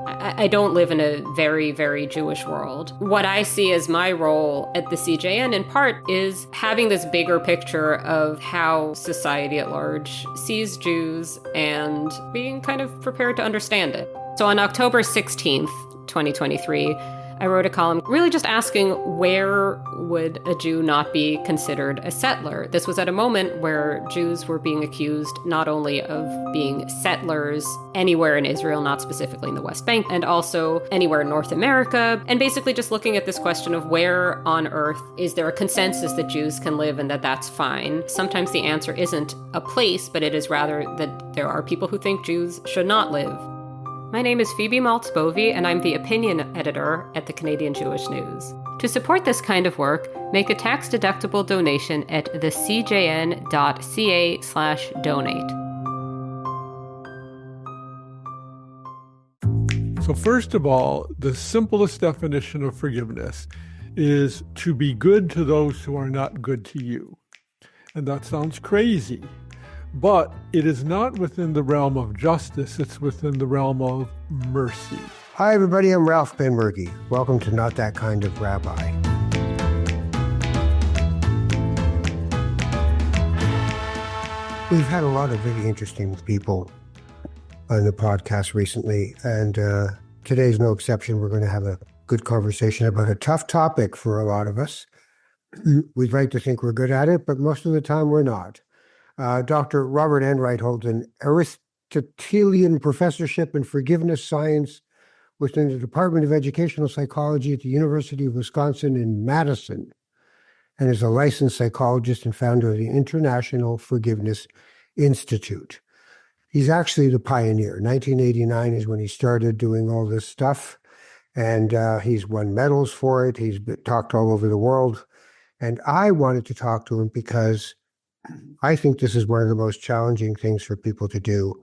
I don't live in a very, very Jewish world. What I see as my role at the CJN, in part, is having this bigger picture of how society at large sees Jews and being kind of prepared to understand it. So on October 16th, 2023, I wrote a column really just asking, where would a Jew not be considered a settler? This was at a moment where Jews were being accused not only of being settlers anywhere in Israel, not specifically in the West Bank, and also anywhere in North America, and basically just looking at this question of where on earth is there a consensus that Jews can live and that that's fine. Sometimes the answer isn't a place, but it is rather that there are people who think Jews should not live. My name is Phoebe Maltz-Bovey, and I'm the opinion editor at the Canadian Jewish News. To support this kind of work, make a tax-deductible donation at thecjn.ca/donate. So first of all, the simplest definition of forgiveness is to be good to those who are not good to you. And that sounds crazy. But it is not within the realm of justice, it's within the realm of mercy. Hi, everybody. I'm Ralph Benmergui. Welcome to Not That Kind of Rabbi. We've had a lot of really interesting people on the podcast recently, and today's no exception. We're going to have a good conversation about a tough topic for a lot of us. We'd like to think we're good at it, but most of the time we're not. Dr. Robert Enright holds an Aristotelian professorship in forgiveness science within the Department of Educational Psychology at the University of Wisconsin in Madison, and is a licensed psychologist and founder of the International Forgiveness Institute. He's actually the pioneer. 1989 is when he started doing all this stuff, and he's won medals for it. He's talked all over the world, and I wanted to talk to him because I think this is one of the most challenging things for people to do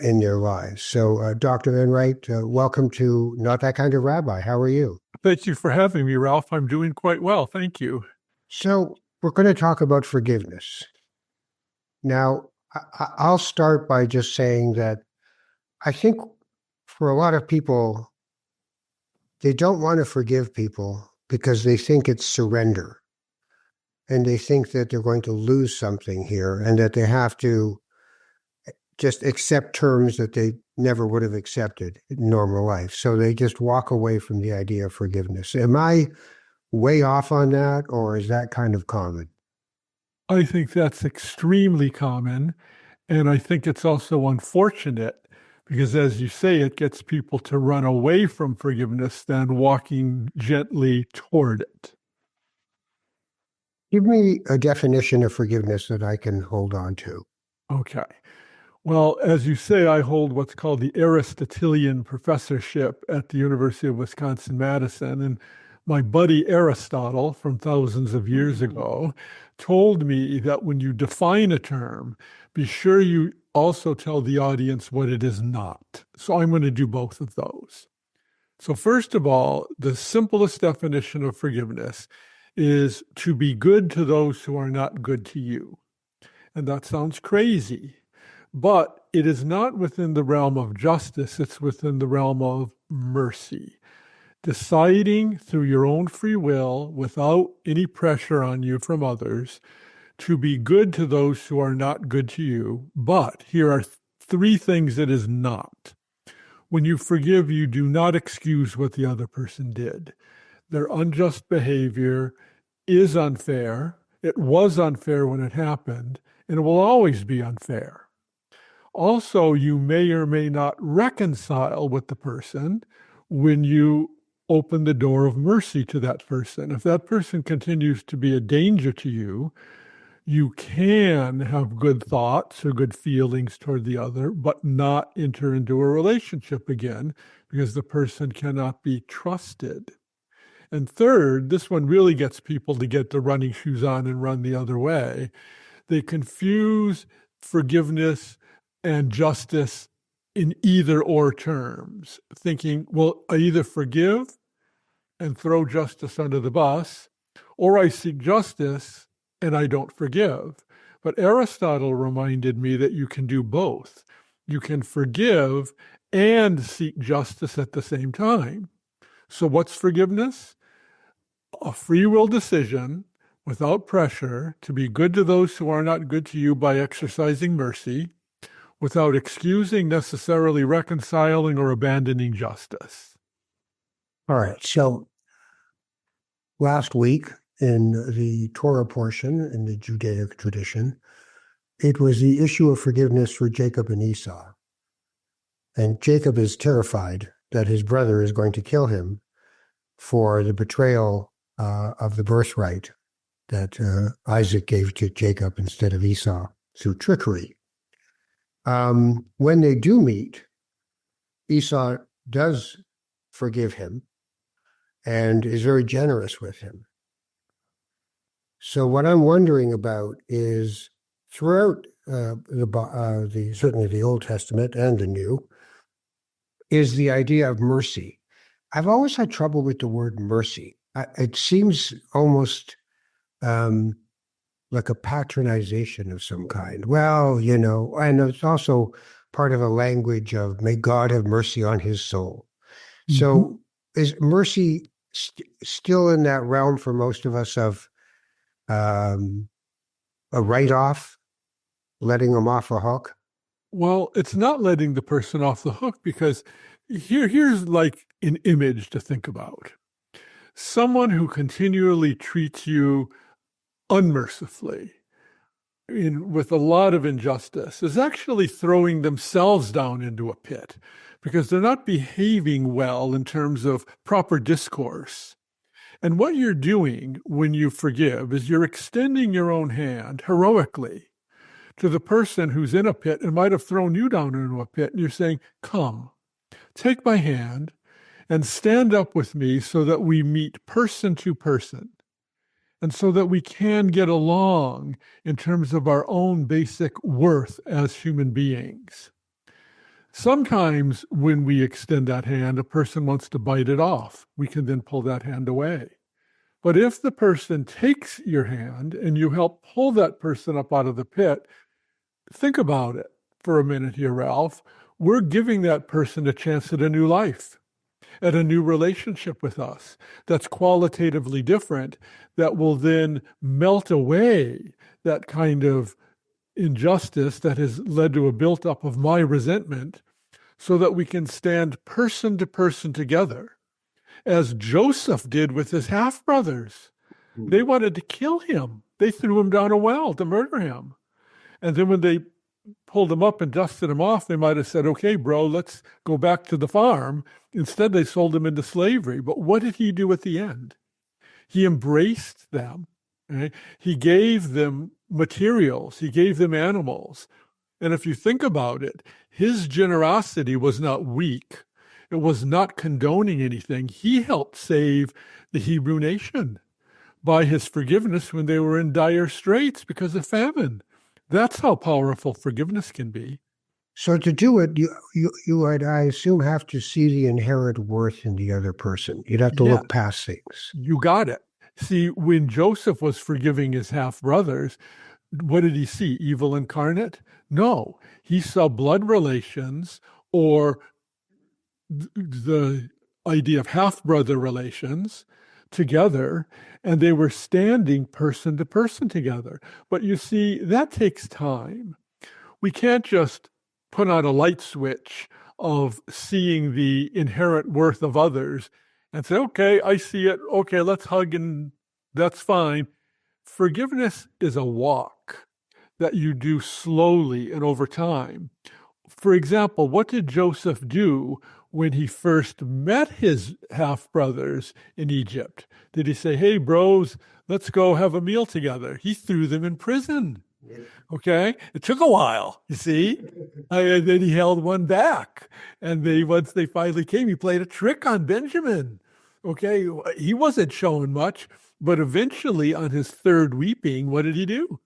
in their lives. So, Dr. Enright, welcome to Not That Kind of Rabbi. How are you? Thank you for having me, Ralph. I'm doing quite well. Thank you. So, we're going to talk about forgiveness. Now, I'll start by just saying that I think for a lot of people, they don't want to forgive people because they think it's surrender. And they think that they're going to lose something here and that they have to just accept terms that they never would have accepted in normal life. So they just walk away from the idea of forgiveness. Am I way off on that, or is that kind of common? I think that's extremely common. And I think it's also unfortunate because, as you say, it gets people to run away from forgiveness than walking gently toward it. Give me a definition of forgiveness that I can hold on to. Okay. Well, as you say, I hold what's called the Aristotelian professorship at the University of Wisconsin-Madison. And my buddy Aristotle, from thousands of years ago, told me that when you define a term, be sure you also tell the audience what it is not. So I'm going to do both of those. So first of all, the simplest definition of forgiveness is to be good to those who are not good to you. And that sounds crazy, but it is not within the realm of justice, it's within the realm of mercy. Deciding through your own free will, without any pressure on you from others, to be good to those who are not good to you. But here are three things it is not. When you forgive, you do not excuse what the other person did. Their unjust behavior is unfair. It was unfair when it happened, and it will always be unfair. Also, you may or may not reconcile with the person when you open the door of mercy to that person. If that person continues to be a danger to you, you can have good thoughts or good feelings toward the other, but not enter into a relationship again because the person cannot be trusted. And third, this one really gets people to get the running shoes on and run the other way. They confuse forgiveness and justice in either or terms, thinking, well, I either forgive and throw justice under the bus, or I seek justice and I don't forgive. But Aristotle reminded me that you can do both. You can forgive and seek justice at the same time. So what's forgiveness? A free will decision without pressure to be good to those who are not good to you by exercising mercy, without excusing, necessarily reconciling, or abandoning justice. All right. So last week in the Torah portion, in the Judaic tradition, it was the issue of forgiveness for Jacob and Esau. And Jacob is terrified that his brother is going to kill him for the betrayal of the birthright that Isaac gave to Jacob instead of Esau through trickery. When they do meet, Esau does forgive him and is very generous with him. So what I'm wondering about is throughout certainly the Old Testament and the New, is the idea of mercy. I've always had trouble with the word mercy. It seems almost like a patronization of some kind. Well, and it's also part of a language of may God have mercy on his soul. Mm-hmm. So is mercy still in that realm for most of us of a write-off, letting them off a hook? Well, it's not letting the person off the hook, because here's like an image to think about. Someone who continually treats you unmercifully, with a lot of injustice, is actually throwing themselves down into a pit because they're not behaving well in terms of proper discourse. And what you're doing when you forgive is you're extending your own hand heroically to the person who's in a pit and might have thrown you down into a pit. And you're saying, come, take my hand and stand up with me so that we meet person to person. And so that we can get along in terms of our own basic worth as human beings. Sometimes when we extend that hand, a person wants to bite it off. We can then pull that hand away. But if the person takes your hand and you help pull that person up out of the pit, think about it for a minute here, Ralph. We're giving that person a chance at a new life, at a new relationship with us that's qualitatively different, that will then melt away that kind of injustice that has led to a built-up of my resentment, so that we can stand person to person together, as Joseph did with his half-brothers. They wanted to kill him. They threw him down a well to murder him. And then when they pulled him up and dusted him off, they might have said, okay, bro, let's go back to the farm. Instead, they sold him into slavery. But what did he do at the end? He embraced them. Right? He gave them materials. He gave them animals. And if you think about it, his generosity was not weak. It was not condoning anything. He helped save the Hebrew nation by his forgiveness when they were in dire straits because of famine. That's how powerful forgiveness can be. So to do it, you would, I assume, have to see the inherent worth in the other person. You'd have to look past things. You got it. See, when Joseph was forgiving his half-brothers, what did he see? Evil incarnate? No. He saw blood relations, or the idea of half-brother relations together, and they were standing person to person together. But you see, that takes time. We can't just put on a light switch of seeing the inherent worth of others and say, okay, I see it. Okay, let's hug and that's fine. Forgiveness is a walk that you do slowly and over time. For example, what did Joseph do when he first met his half-brothers in Egypt? Did he say, hey, bros, let's go have a meal together? He threw them in prison. Okay? It took a while, you see? And then he held one back. And once they finally came, he played a trick on Benjamin. Okay? He wasn't showing much, but eventually on his third weeping, what did he do?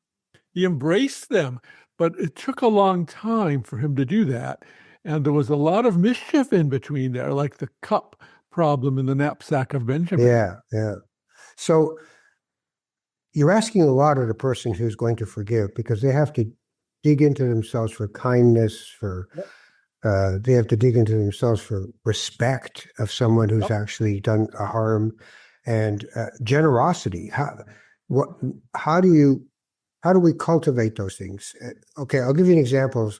He embraced them. But it took a long time for him to do that. And there was a lot of mischief in between there, like the cup problem in the knapsack of Benjamin. Yeah. So you're asking a lot of the person who's going to forgive, because they have to dig into themselves for kindness, for They have to dig into themselves for respect of someone who's actually done a harm, and generosity. How do we cultivate those things? Okay, I'll give you an example of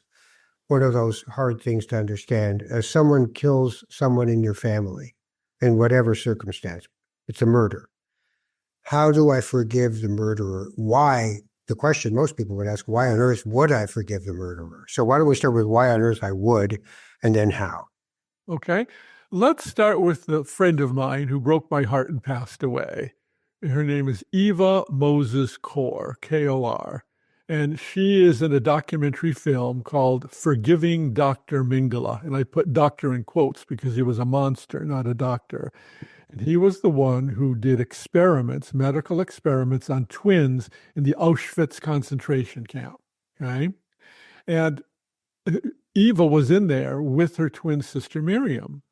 one of those hard things to understand. As someone kills someone in your family, in whatever circumstance, it's a murder. How do I forgive the murderer? Why? The question most people would ask, why on earth would I forgive the murderer? So why don't we start with why on earth I would, and then how? Okay. Let's start with the friend of mine who broke my heart and passed away. Her name is Eva Moses Kor, Kor. And she is in a documentary film called Forgiving Dr. Mengele. And I put doctor in quotes because he was a monster, not a doctor. And he was the one who did experiments, medical experiments on twins in the Auschwitz concentration camp. Okay. And Eva was in there with her twin sister Miriam.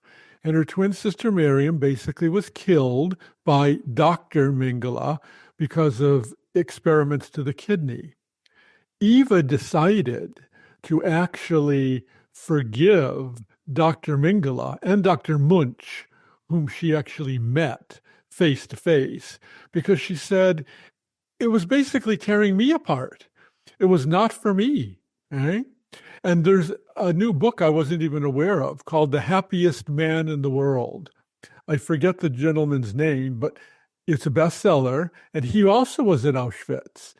And her twin sister Miriam basically was killed by Dr. Mengele because of experiments to the kidney. Eva decided to actually forgive Dr. Mengele and Dr. Munch, whom she actually met face to face, because she said it was basically tearing me apart. It was not for me. Right? And there's a new book I wasn't even aware of called The Happiest Man in the World. I forget the gentleman's name, but it's a bestseller. And he also was in Auschwitz.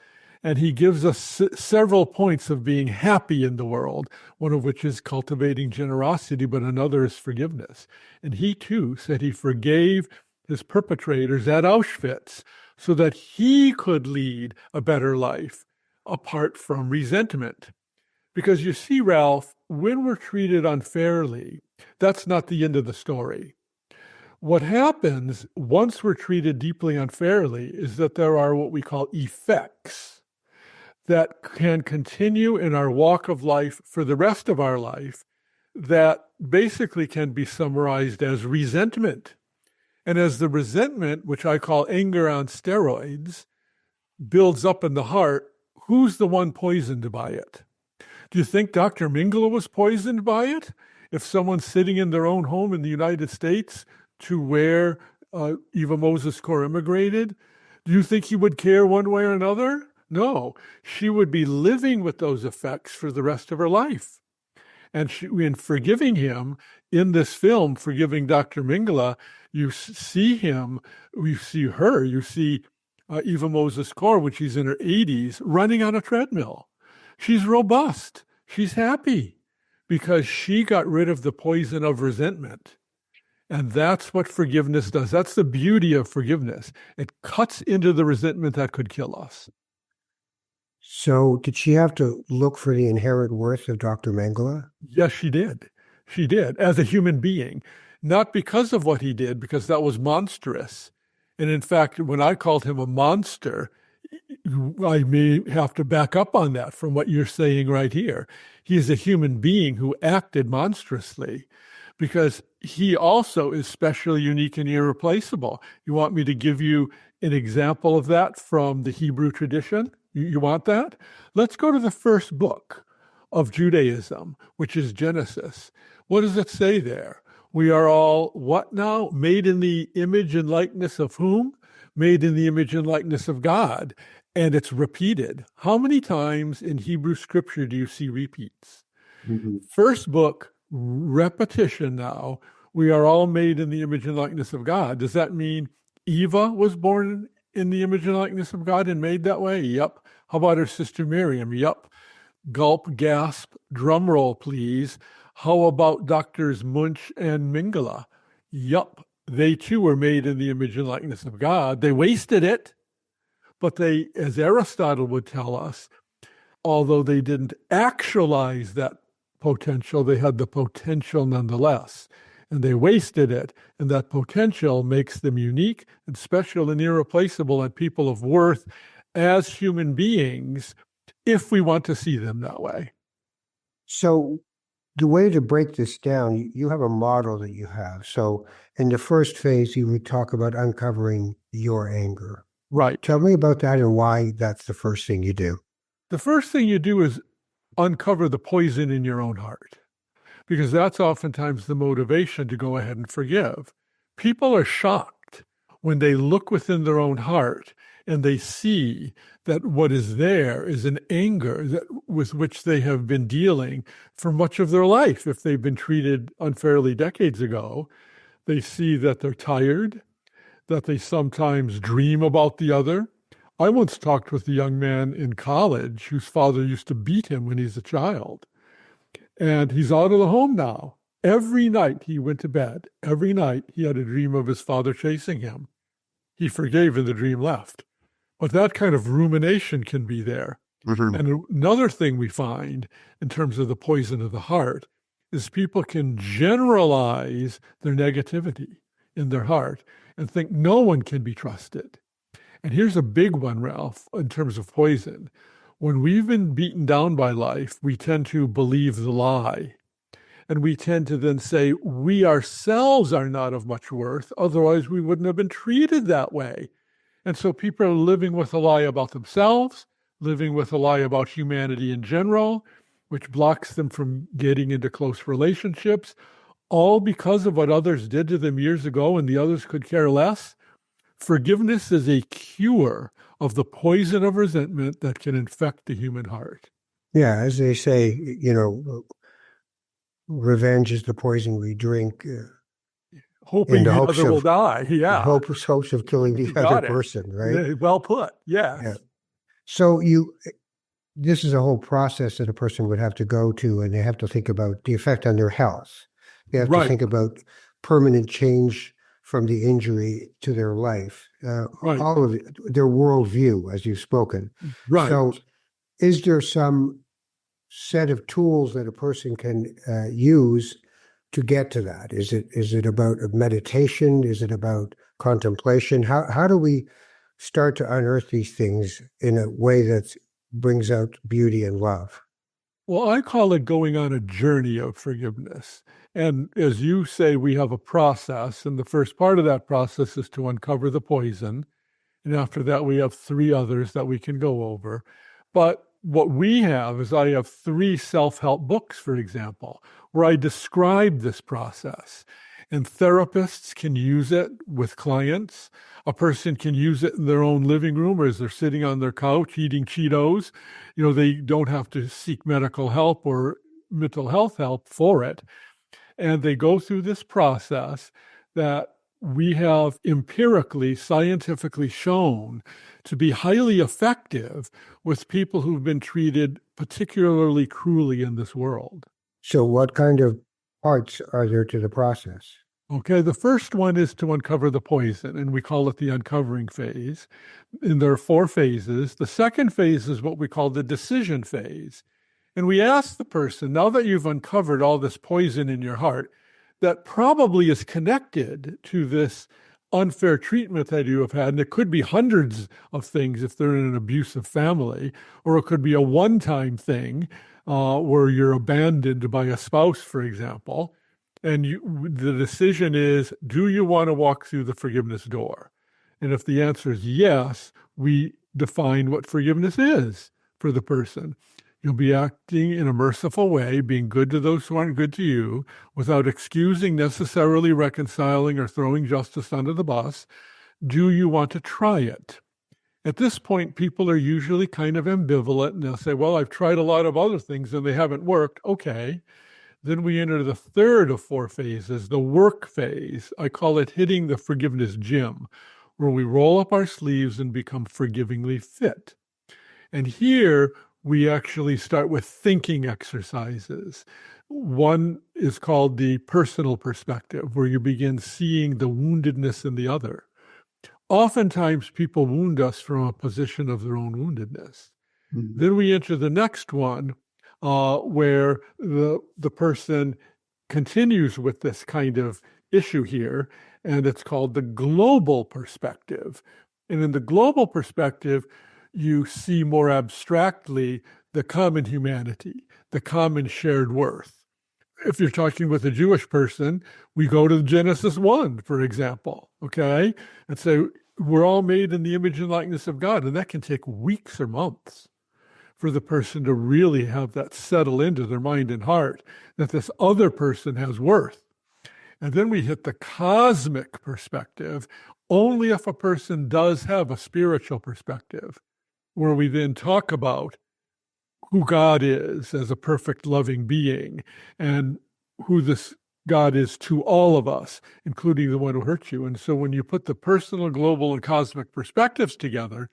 And he gives us several points of being happy in the world, one of which is cultivating generosity, but another is forgiveness. And he too said he forgave his perpetrators at Auschwitz so that he could lead a better life apart from resentment. Because you see, Ralph, when we're treated unfairly, that's not the end of the story. What happens once we're treated deeply unfairly is that there are what we call effects that can continue in our walk of life for the rest of our life that basically can be summarized as resentment. And as the resentment, which I call anger on steroids, builds up in the heart, who's the one poisoned by it? Do you think Dr. Mengele was poisoned by it? If someone's sitting in their own home in the United States to where Eva Moses Kor immigrated, do you think he would care one way or another? No, she would be living with those effects for the rest of her life. And in forgiving him, in this film, Forgiving Dr. Mengele, you see him, you see her, you see Eva Moses Kor, when she's in her 80s, running on a treadmill. She's robust. She's happy because she got rid of the poison of resentment. And that's what forgiveness does. That's the beauty of forgiveness. It cuts into the resentment that could kill us. So did she have to look for the inherent worth of Dr. Mengele? Yes, she did. She did, as a human being. Not because of what he did, because that was monstrous. And in fact, when I called him a monster, I may have to back up on that from what you're saying right here. He is a human being who acted monstrously because he also is special, unique, and irreplaceable. You want me to give you an example of that from the Hebrew tradition? You want that? Let's go to the first book of Judaism, which is Genesis. What does it say there? We are all, what now? Made in the image and likeness of whom? Made in the image and likeness of God. And it's repeated. How many times in Hebrew scripture do you see repeats? Mm-hmm. First book, repetition now. We are all made in the image and likeness of God. Does that mean Eva was born in the image and likeness of God and made that way? Yep. How about her sister Miriam? Yep. Gulp, gasp, drum roll, please. How about Doctors Munch and Mengele? Yup. They too were made in the image and likeness of God. They wasted it, but they, as Aristotle would tell us, although they didn't actualize that potential, they had the potential nonetheless. And they wasted it, and that potential makes them unique and special and irreplaceable and people of worth as human beings, if we want to see them that way. So the way to break this down, you have a model that you have. So in the first phase, you would talk about uncovering your anger. Right. Tell me about that and why that's the first thing you do. The first thing you do is uncover the poison in your own heart. because that's oftentimes the motivation to go ahead and forgive. People are shocked when they look within their own heart and they see that what is there is an anger with which they have been dealing for much of their life. If they've been treated unfairly decades ago, they see that they're tired, that they sometimes dream about the other. I once talked with a young man in college whose father used to beat him when he's a child. And he's out of the home now. Every night he went to bed. Every night he had a dream of his father chasing him. He forgave and the dream left. But that kind of rumination can be there. Mm-hmm. And another thing we find in terms of the poison of the heart is people can generalize their negativity in their heart and think no one can be trusted. And here's a big one, Ralph, in terms of poison. When we've been beaten down by life, we tend to believe the lie. And we tend to then say, we ourselves are not of much worth, otherwise we wouldn't have been treated that way. And so people are living with a lie about themselves, living with a lie about humanity in general, which blocks them from getting into close relationships, all because of what others did to them years ago and the others could care less. Forgiveness is a cure of the poison of resentment that can infect the human heart. Yeah, as they say, revenge is the poison we drink. Hoping the other will die. Yeah. Hopes of killing the other person, right? Yeah, well put. Yes. Yeah. So this is a whole process that a person would have to go to, and they have to think about the effect on their health. They have to think about permanent change from the injury to their life, all of it, their worldview, as you've spoken. Right. So is there some set of tools that a person can use to get to that? Is it about meditation? Is it about contemplation? How do we start to unearth these things in a way that brings out beauty and love? Well, I call it going on a journey of forgiveness. And as you say, we have a process, and the first part of that process is to uncover the poison. And after that, we have 3 others that we can go over. But what we have is I have 3 self-help books, for example, where I describe this process. And therapists can use it with clients. A person can use it in their own living room or as they're sitting on their couch eating Cheetos. They don't have to seek medical help or mental health help for it. And they go through this process that we have empirically, scientifically shown to be highly effective with people who've been treated particularly cruelly in this world. So what kind of parts are there to the process? Okay, the first one is to uncover the poison, and we call it the uncovering phase. And there are 4 phases. The second phase is what we call the decision phase. And we ask the person, now that you've uncovered all this poison in your heart, that probably is connected to this unfair treatment that you have had, and it could be hundreds of things if they're in an abusive family, or it could be a one-time thing where you're abandoned by a spouse, for example. And the decision is, do you want to walk through the forgiveness door? And if the answer is yes, we define what forgiveness is for the person. You'll be acting in a merciful way, being good to those who aren't good to you, without excusing, necessarily reconciling, or throwing justice under the bus. Do you want to try it? At this point, people are usually kind of ambivalent, and they'll say, well, I've tried a lot of other things and they haven't worked. Okay. Then we enter the third of 4 phases, the work phase. I call it hitting the forgiveness gym, where we roll up our sleeves and become forgivingly fit. And here, we actually start with thinking exercises. One is called the personal perspective, where you begin seeing the woundedness in the other. Oftentimes, people wound us from a position of their own woundedness. Mm-hmm. Then we enter the next one, where the person continues with this kind of issue here, and it's called the global perspective. And in the global perspective, you see more abstractly the common humanity, the common shared worth. If you're talking with a Jewish person, we go to Genesis 1, for example, okay? And say, we're all made in the image and likeness of God, and that can take weeks or months. for the person to really have that settle into their mind and heart, that this other person has worth. And then we hit the cosmic perspective, only if a person does have a spiritual perspective, where we then talk about who God is as a perfect loving being and who this God is to all of us, including the one who hurt you. And so when you put the personal, global, and cosmic perspectives together,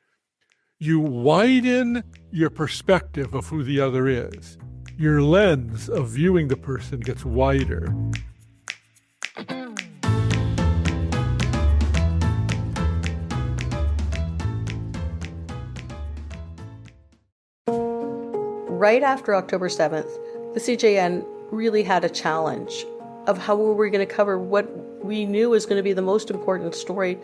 you widen your perspective of who the other is. Your lens of viewing the person gets wider. Right after October 7th, the CJN really had a challenge of how we were going to cover what we knew was going to be the most important story,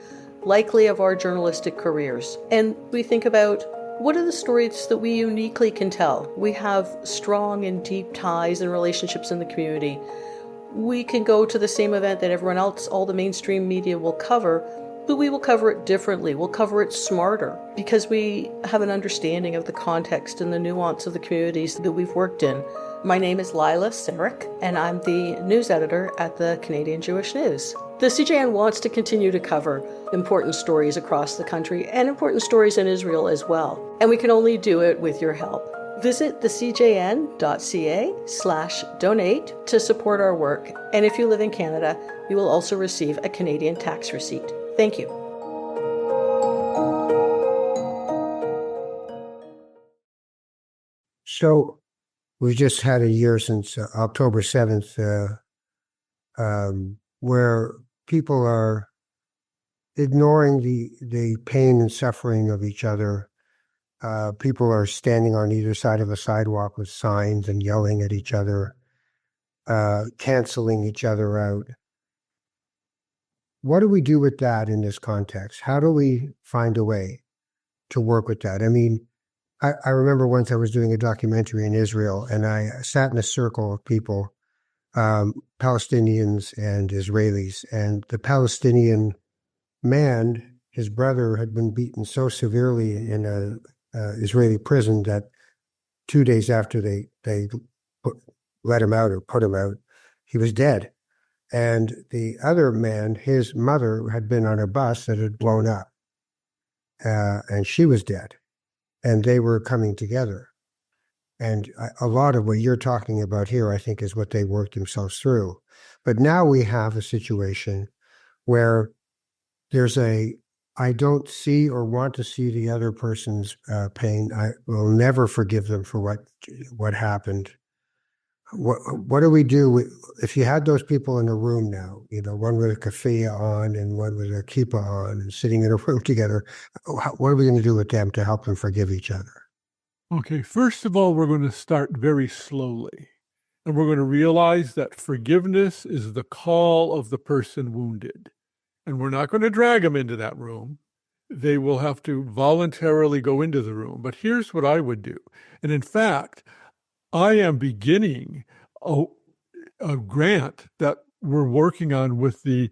likely of our journalistic careers. And we think about, what are the stories that we uniquely can tell? We have strong and deep ties and relationships in the community. We can go to the same event that everyone else, all the mainstream media will cover, but we will cover it differently. We'll cover it smarter because we have an understanding of the context and the nuance of the communities that we've worked in. My name is Lila Sarek, and I'm the news editor at the Canadian Jewish News. The CJN wants to continue to cover important stories across the country and important stories in Israel as well. And we can only do it with your help. Visit thecjn.ca/donate to support our work. And if you live in Canada, you will also receive a Canadian tax receipt. Thank you. So we've just had a year since October 7th, where people are ignoring the pain and suffering of each other. People are standing on either side of a sidewalk with signs and yelling at each other, canceling each other out. What do we do with that in this context? How do we find a way to work with that? I mean, I remember once I was doing a documentary in Israel, and I sat in a circle of people, Palestinians and Israelis, and the Palestinian man, his brother, had been beaten so severely in a Israeli prison that 2 days after they let him out or put him out, he was dead. And the other man, his mother, had been on a bus that had blown up, and she was dead. And they were coming together. And a lot of what you're talking about here, I think, is what they worked themselves through. But now we have a situation where there's I don't see or want to see the other person's pain. I will never forgive them for what happened. What do we do if you had those people in a room now, one with a keffiyeh on and one with a kippah on and sitting in a room together? What are we going to do with them to help them forgive each other? Okay, first of all, we're going to start very slowly. And we're going to realize that forgiveness is the call of the person wounded. And we're not going to drag them into that room. They will have to voluntarily go into the room. But here's what I would do. And in fact, I am beginning a grant that we're working on with the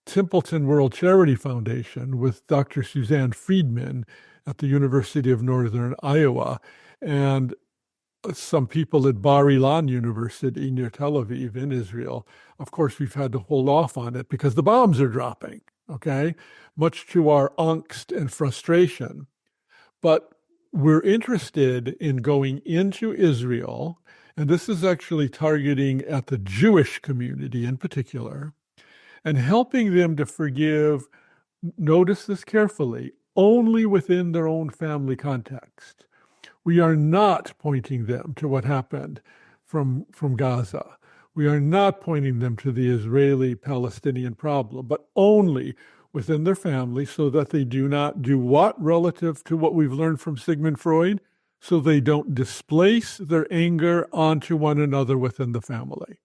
Templeton World Charity Foundation with Dr. Suzanne Friedman at the University of Northern Iowa and some people at Bar Ilan University near Tel Aviv in Israel. Of course, we've had to hold off on it because the bombs are dropping, okay, much to our angst and frustration. But we're interested in going into Israel, and this is actually targeting at the Jewish community in particular, and helping them to forgive, notice this carefully, only within their own family context. We are not pointing them to what happened from Gaza. We are not pointing them to the Israeli-Palestinian problem, but only within their family so that they do not do what relative to what we've learned from Sigmund Freud, so they don't displace their anger onto one another within the family.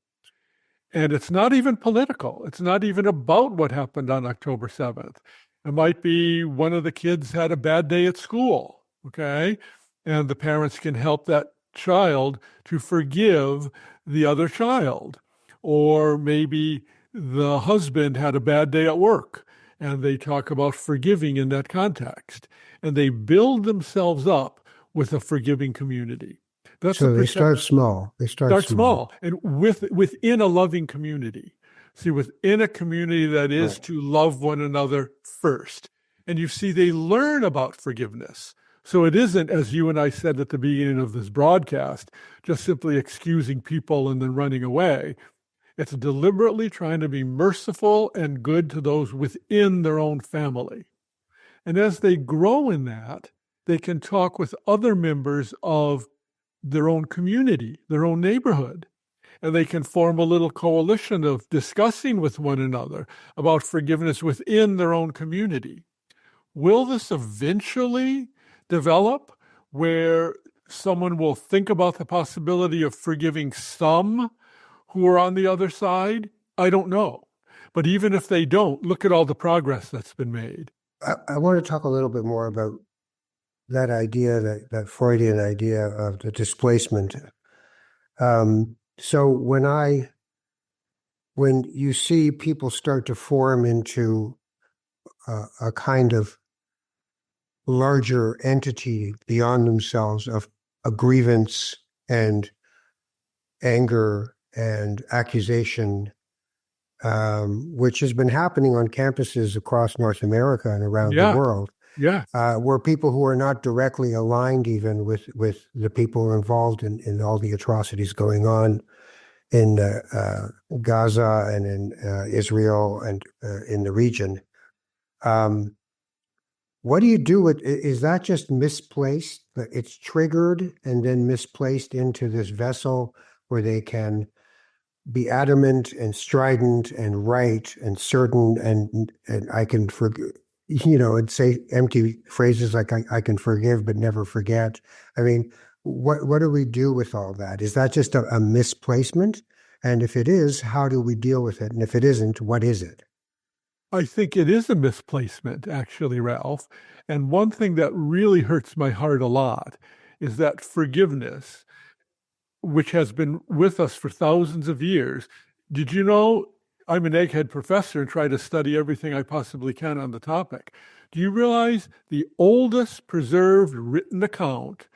And it's not even political. It's not even about what happened on October 7th. It might be one of the kids had a bad day at school, okay? And the parents can help that child to forgive the other child. Or maybe the husband had a bad day at work, and they talk about forgiving in that context. And they build themselves up with a forgiving community. That's So they start small. They start small and within a loving community. See, within a community that is Right. to love one another first. And you see, they learn about forgiveness. So it isn't, as you and I said at the beginning of this broadcast, just simply excusing people and then running away. It's deliberately trying to be merciful and good to those within their own family. And as they grow in that, they can talk with other members of their own community, their own neighborhood. And they can form a little coalition of discussing with one another about forgiveness within their own community. Will this eventually develop where someone will think about the possibility of forgiving some who are on the other side? I don't know. But even if they don't, look at all the progress that's been made. I want to talk a little bit more about that idea, that Freudian idea of the displacement. So when you see people start to form into a kind of larger entity beyond themselves of a grievance and anger and accusation, which has been happening on campuses across North America and around the world. Yeah. Where people who are not directly aligned even with the people who are involved in all the atrocities going on in Gaza and in Israel and in the region. What do you do with, is that just misplaced? It's triggered and then misplaced into this vessel where they can be adamant and strident and right and certain and I can forgive, and say empty phrases like I can forgive but never forget. I mean, what do we do with all that? Is that just a misplacement? And if it is, how do we deal with it? And if it isn't, what is it? I think it is a misplacement, actually, Ralph. And one thing that really hurts my heart a lot is that forgiveness, which has been with us for thousands of years. Did you know I'm an egghead professor and try to study everything I possibly can on the topic? Do you realize the oldest preserved written account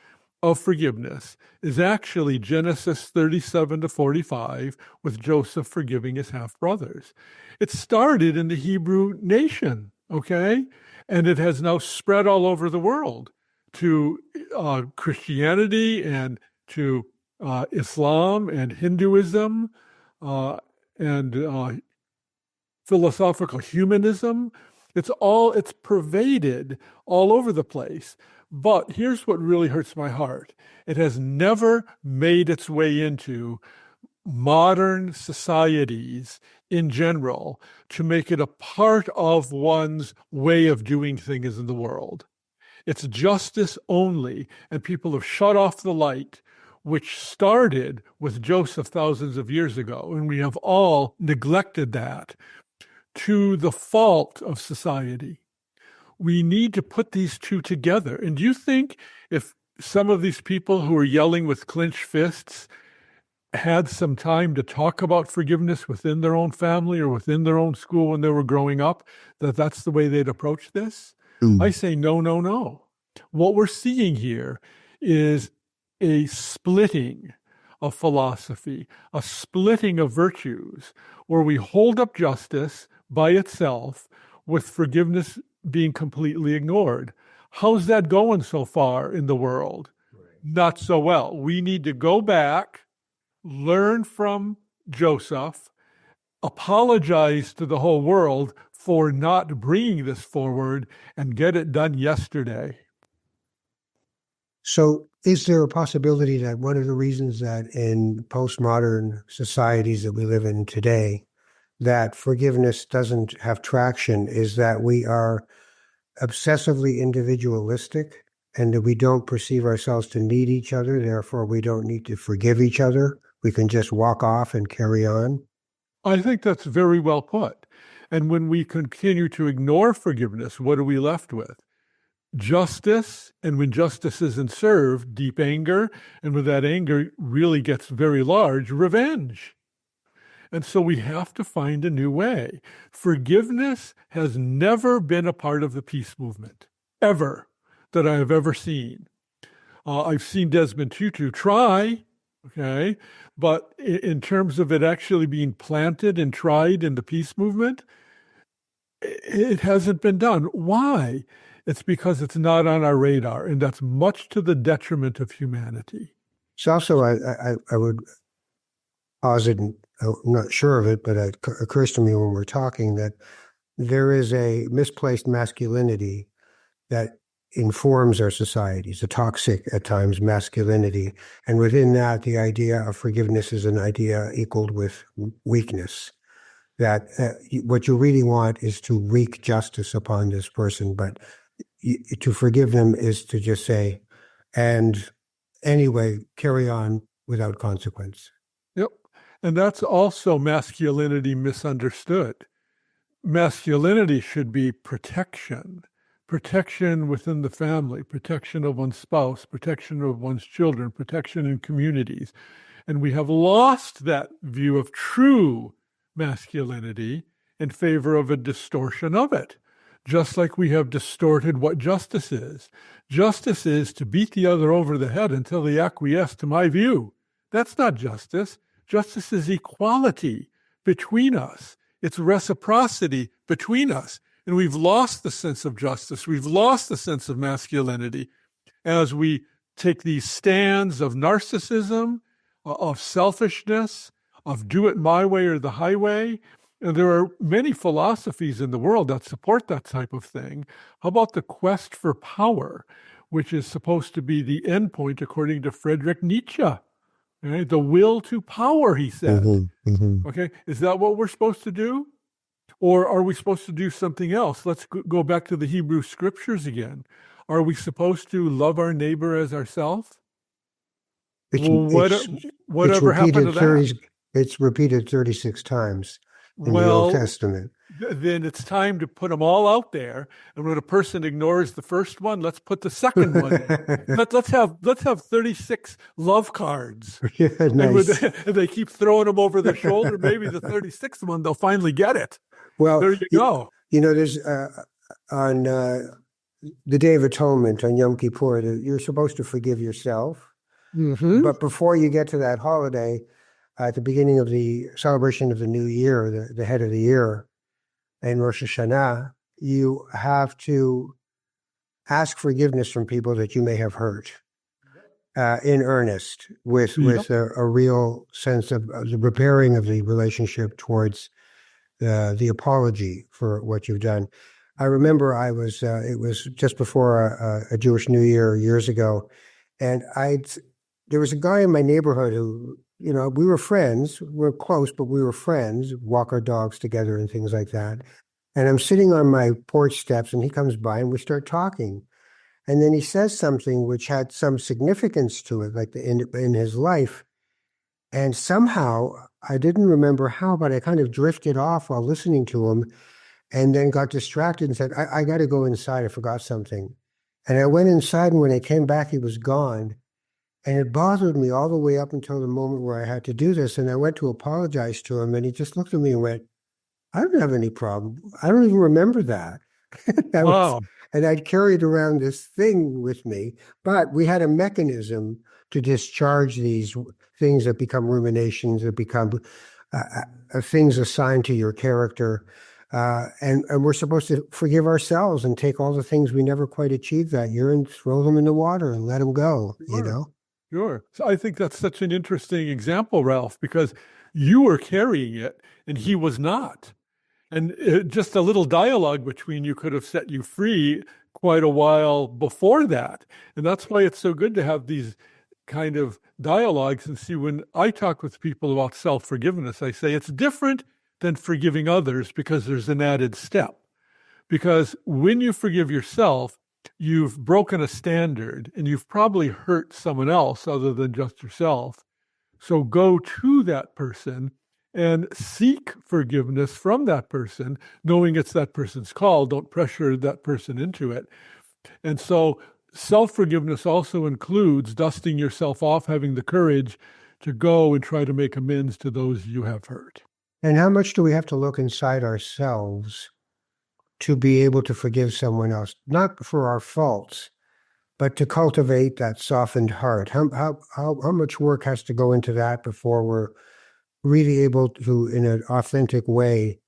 of forgiveness is actually Genesis 37-45, with Joseph forgiving his half-brothers? It started in the Hebrew nation, okay? And it has now spread all over the world to Christianity and to Islam and Hinduism and philosophical humanism. It's pervaded all over the place. But here's what really hurts my heart. It has never made its way into modern societies in general to make it a part of one's way of doing things in the world. It's justice only, and people have shut off the light, which started with Joseph thousands of years ago, and we have all neglected that to the fault of society. We need to put these two together. And do you think if some of these people who are yelling with clenched fists had some time to talk about forgiveness within their own family or within their own school when they were growing up, that's the way they'd approach this? I say no, no, no. What we're seeing here is a splitting of philosophy, a splitting of virtues, where we hold up justice by itself with forgiveness being completely ignored. How's that going so far in the world? Right. Not so well. We need to go back, learn from Joseph, apologize to the whole world for not bringing this forward, and get it done yesterday. So is there a possibility that one of the reasons that in postmodern societies that we live in today, that forgiveness doesn't have traction is that we are obsessively individualistic and that we don't perceive ourselves to need each other, therefore we don't need to forgive each other. We can just walk off and carry on? I think that's very well put. And when we continue to ignore forgiveness, what are we left with? Justice, and when justice isn't served, deep anger, and when that anger really gets very large, revenge. And so we have to find a new way. Forgiveness has never been a part of the peace movement, ever, that I have ever seen. I've seen Desmond Tutu try, okay? But in terms of it actually being planted and tried in the peace movement, it hasn't been done. Why? It's because it's not on our radar, and that's much to the detriment of humanity. It's also, I would posit, and I'm not sure of it, but it occurs to me when we're talking that there is a misplaced masculinity that informs our societies, a toxic, at times, masculinity. And within that, the idea of forgiveness is an idea equaled with weakness. That what you really want is to wreak justice upon this person, but to forgive them is to just say, and anyway, carry on without consequence. Yep. And that's also masculinity misunderstood. Masculinity should be protection within the family, protection of one's spouse, protection of one's children, protection in communities. And we have lost that view of true masculinity in favor of a distortion of it, just like we have distorted what justice is. Justice is to beat the other over the head until they acquiesce to my view. That's not justice. Justice is equality between us. It's reciprocity between us. And we've lost the sense of justice. We've lost the sense of masculinity as we take these stands of narcissism, of selfishness, of do it my way or the highway. And there are many philosophies in the world that support that type of thing. How about the quest for power, which is supposed to be the end point, according to Friedrich Nietzsche? Right? The will to power, he said. Okay, is that what we're supposed to do? Or are we supposed to do something else? Let's go back to the Hebrew scriptures again. Are we supposed to love our neighbor as ourselves? Whatever happened to that? It's repeated 36 times in the Old Testament. Then it's time to put them all out there. And when a person ignores the first one, let's put the second one in. Let's have 36 love cards. Yeah, nice. And they keep throwing them over their shoulder. Maybe the 36th one, they'll finally get it. Well, there you go. There's on the Day of Atonement, on Yom Kippur, you're supposed to forgive yourself. But before you get to that holiday, at the beginning of the celebration of the new year, the head of the year, in Rosh Hashanah, you have to ask forgiveness from people that you may have hurt in earnest, with a real sense of the repairing of the relationship towards the apology for what you've done. I remember it was just before a Jewish New Year years ago, and there was a guy in my neighborhood who, we were friends. We're close, but we were friends, walk our dogs together and things like that. And I'm sitting on my porch steps, and he comes by, and we start talking. And then he says something which had some significance to it, like in his life. And somehow, I didn't remember how, but I kind of drifted off while listening to him, and then got distracted and said, I got to go inside. I forgot something. And I went inside, and when I came back, he was gone. And it bothered me all the way up until the moment where I had to do this. And I went to apologize to him, and he just looked at me and went, I don't have any problem. I don't even remember that. And I'd carried around this thing with me, but we had a mechanism to discharge these things that become ruminations, that become things assigned to your character. And we're supposed to forgive ourselves and take all the things we never quite achieved that year and throw them in the water and let them go, Sure. So I think that's such an interesting example, Ralph, because you were carrying it and he was not. And just a little dialogue between you could have set you free quite a while before that. And that's why it's so good to have these kind of dialogues. And see, when I talk with people about self-forgiveness, I say it's different than forgiving others because there's an added step. Because when you forgive yourself, you've broken a standard and you've probably hurt someone else other than just yourself. So go to that person and seek forgiveness from that person, knowing it's that person's call. Don't pressure that person into it. And so self-forgiveness also includes dusting yourself off, having the courage to go and try to make amends to those you have hurt. And how much do we have to look inside ourselves to be able to forgive someone else? Not for our faults, But to cultivate that softened heart, how much work has to go into that before we're really able to, in an authentic way,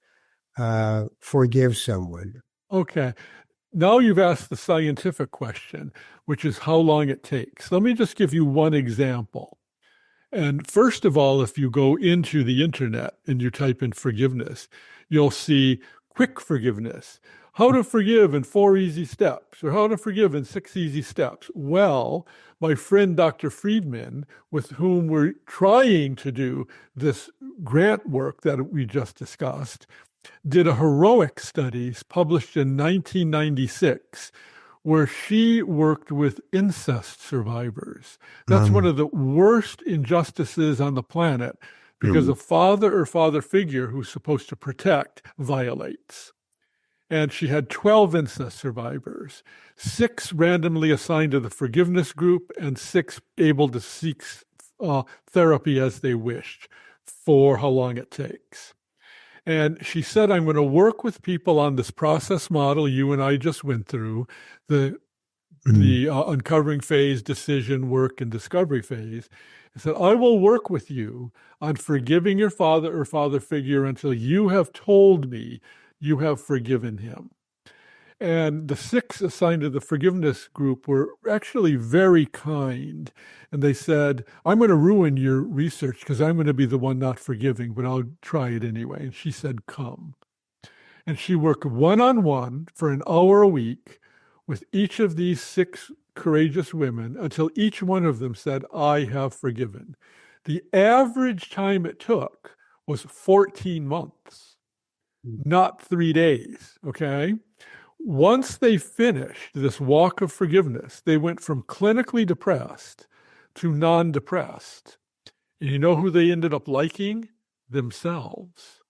forgive someone? Okay. Now you've asked the scientific question, which is how long it takes. Let me just give you one example. And first of all, if you go into the internet and you type in forgiveness, you'll see quick forgiveness, how to forgive in 4 easy steps, or how to forgive in 6 easy steps. Well, my friend Dr. Friedman, with whom we're trying to do this grant work that we just discussed, did a heroic studies published in 1996 where she worked with incest survivors. That's one of the worst injustices on the planet because a father or father figure who's supposed to protect violates. And she had 12 incest survivors, 6 randomly assigned to the forgiveness group and 6 able to seek therapy as they wished for how long it takes. And she said, I'm going to work with people on this process model you and I just went through, the uncovering phase, decision, work, and discovery phase. I said, I will work with you on forgiving your father or father figure until you have told me you have forgiven him. And the 6 assigned to the forgiveness group were actually very kind. And they said, I'm going to ruin your research because I'm going to be the one not forgiving, but I'll try it anyway. And she said, come. And she worked one-on-one for an hour a week with each of these 6 courageous women until each one of them said, I have forgiven. The average time it took was 14 months, not 3 days, okay? Once they finished this walk of forgiveness, they went from clinically depressed to non-depressed. And you know who they ended up liking? Themselves.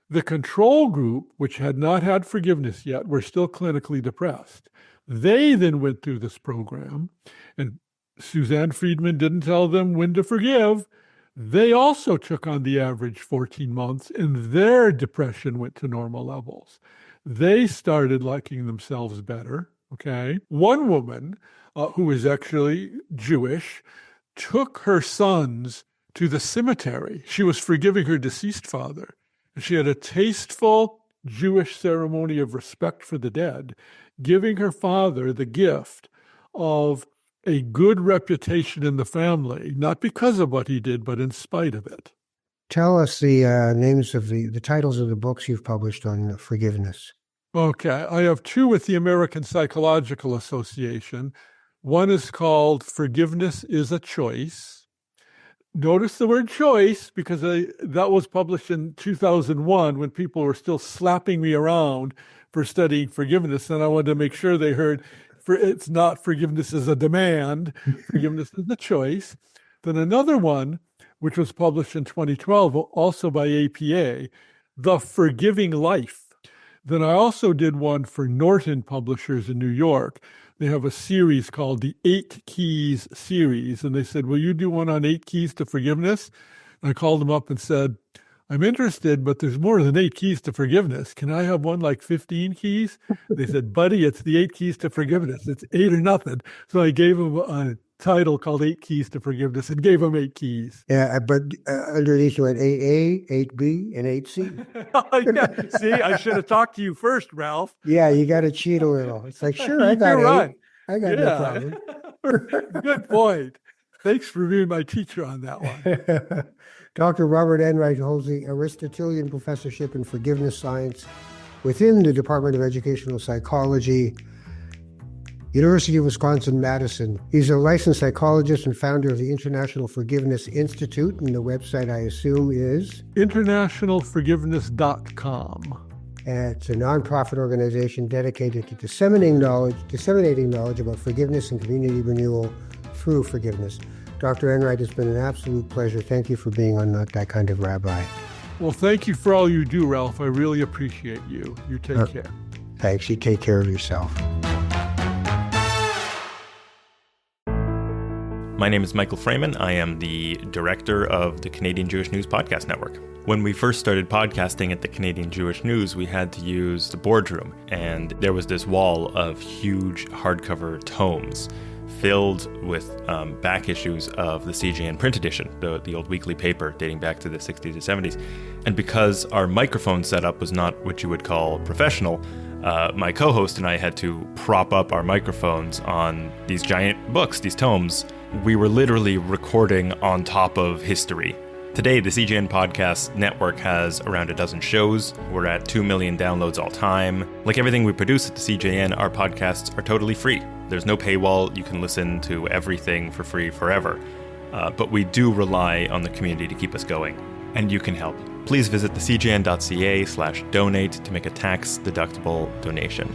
The control group, which had not had forgiveness yet, were still clinically depressed. They then went through this program, and Suzanne Friedman didn't tell them when to forgive. They also took on the average 14 months, and their depression went to normal levels. They started liking themselves better, okay? One woman, who is actually Jewish, took her sons to the cemetery. She was forgiving her deceased father. She had a tasteful Jewish ceremony of respect for the dead, giving her father the gift of a good reputation in the family, not because of what he did, but in spite of it. Tell us the names of the titles of the books you've published on forgiveness. Okay, I have 2 with the American Psychological Association. One is called Forgiveness is a Choice. Notice the word choice because that was published in 2001 when people were still slapping me around for studying forgiveness. And I wanted to make sure they heard it's not forgiveness is a demand, forgiveness is a choice. Then another one, which was published in 2012, also by APA, The Forgiving Life. Then I also did one for Norton Publishers in New York. They have a series called the 8 Keys series. And they said, will you do one on 8 keys to forgiveness? And I called them up and said, I'm interested, but there's more than 8 keys to forgiveness. Can I have one like 15 keys? They said, buddy, it's the 8 keys to forgiveness. It's 8 or nothing. So I gave them a title called 8 Keys to Forgiveness and gave them 8 keys. Yeah, but underneath you went 8A, 8B, and 8C. Yeah. See, I should have talked to you first, Ralph. Yeah, you got to cheat a little. It's like, sure, I got You're 8. right. I got no problem. Good point. Thanks for being my teacher on that one. Dr. Robert Enright holds the Aristotelian Professorship in Forgiveness Science within the Department of Educational Psychology, University of Wisconsin-Madison. He's a licensed psychologist and founder of the International Forgiveness Institute, and the website, I assume, is? internationalforgiveness.com. It's a nonprofit organization dedicated to disseminating knowledge about forgiveness and community renewal through forgiveness. Dr. Enright, it's been an absolute pleasure. Thank you for being on Not That Kind of Rabbi. Well, thank you for all you do, Ralph. I really appreciate you. You take care. Thanks. You take care of yourself. My name is Michael Freeman. I am the director of the Canadian Jewish News Podcast Network. When we first started podcasting at the Canadian Jewish News, we had to use the boardroom, and there was this wall of huge hardcover tomes filled with back issues of the CJN print edition, the old weekly paper dating back to the 60s and 70s. And because our microphone setup was not what you would call professional, my co-host and I had to prop up our microphones on these giant books, these tomes. We were literally recording on top of history. Today, the CJN Podcast Network has around a dozen shows. We're at 2 million downloads all time. Like everything we produce at the CJN, our podcasts are totally free. There's no paywall. You can listen to everything for free forever. But we do rely on the community to keep us going. And you can help. Please visit thecjn.ca/donate to make a tax-deductible donation.